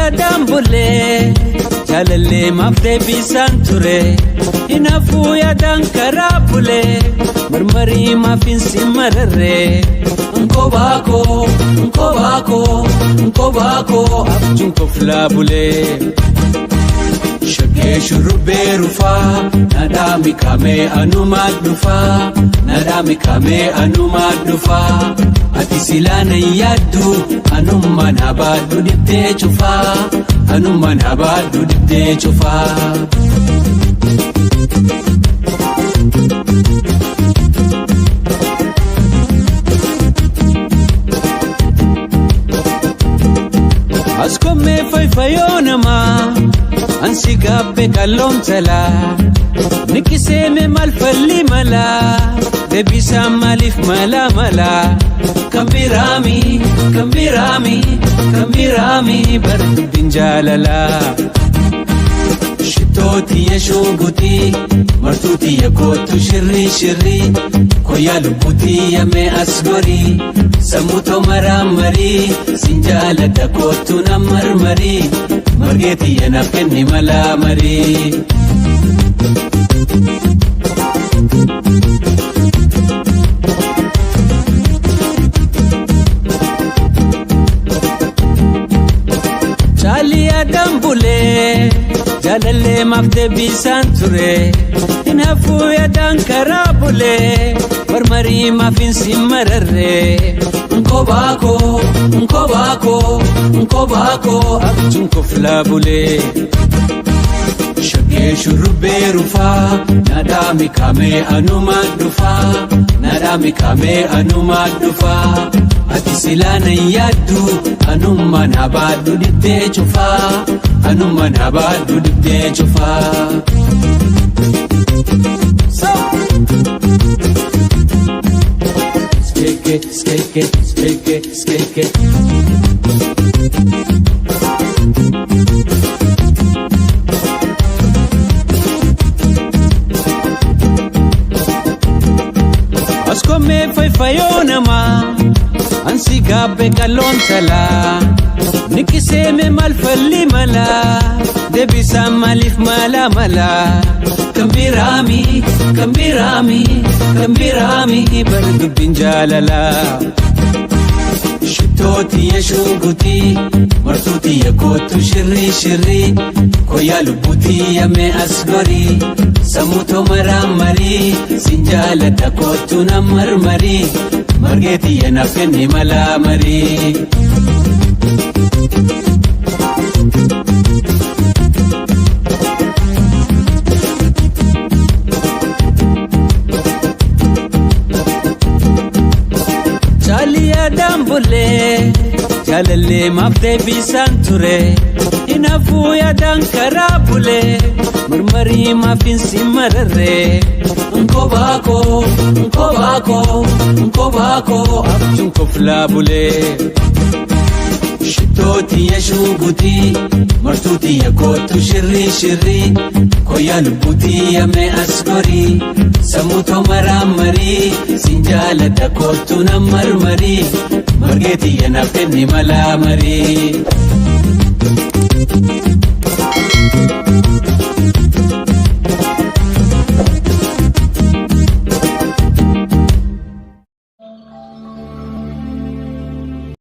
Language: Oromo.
Dambule, Jalale mafde bisan ture, inafu ya dankarabule, marmari mafin simarare. Nkobako, nkobako, nkobako, abjunko flabule. Shake shurube rufa, nadami kame anumad dufa, nadami kame anumad dufa. Ati silana yaddu, anumman habaddu dibde chufa, anumman habaddu dibde chufa. Askome fayfayonama, ansi gabbe kallom tala, nikiseme malfalli mala, debisa malif mala mala. Kambirami, kambirami, kambirami, bardubin jalala. Shitoti ya shuguti, martuti ya kotu shirri shirri, koya lubuti ya me asgori, samuto maramari, sinjala da kotu na marmari, margeti ya nafkenni malamari. Chalia Dambule, Jalale mafde bisan ture, inafu ya dankarabule, marmari mafin simarare. Nkobako, nkobako, nkobako, abjunko flabule. Shake shurube rufa, nadami kame anumad dufa, nadami kame anumad dufa. Ati silana yaddu, anumman habaddu dibde chufa, anumman habaddu dibde chufa. Skeke, skeke, skeke, skeke. Askome fayfayonama, ansi gabbe kallom tala, nikiseme malfalli mala, debisa malif mala mala. Kambirami, kambirami, kambirami, bardubin jalala. Shitoti ya shuguti, martuti ya kotu shirri shirri, koya lubuti ya me asgori, samuto maramari, sinjala da kotu na marmari, margeti ya nafkenni malamari. Chalia Dambule, Jalale mafde bisan ture, inafu ya dankarabule, marmari mafin simarare. Nkobako, nkobako, nkobako, abjunko flabule. Shitoti ya shuguti, martuti ya kotu shirri shirri, koya lubuti ya me asgori, samuto maramari, sinjala da kotu na marmari, margeti ya nafkenni malamari.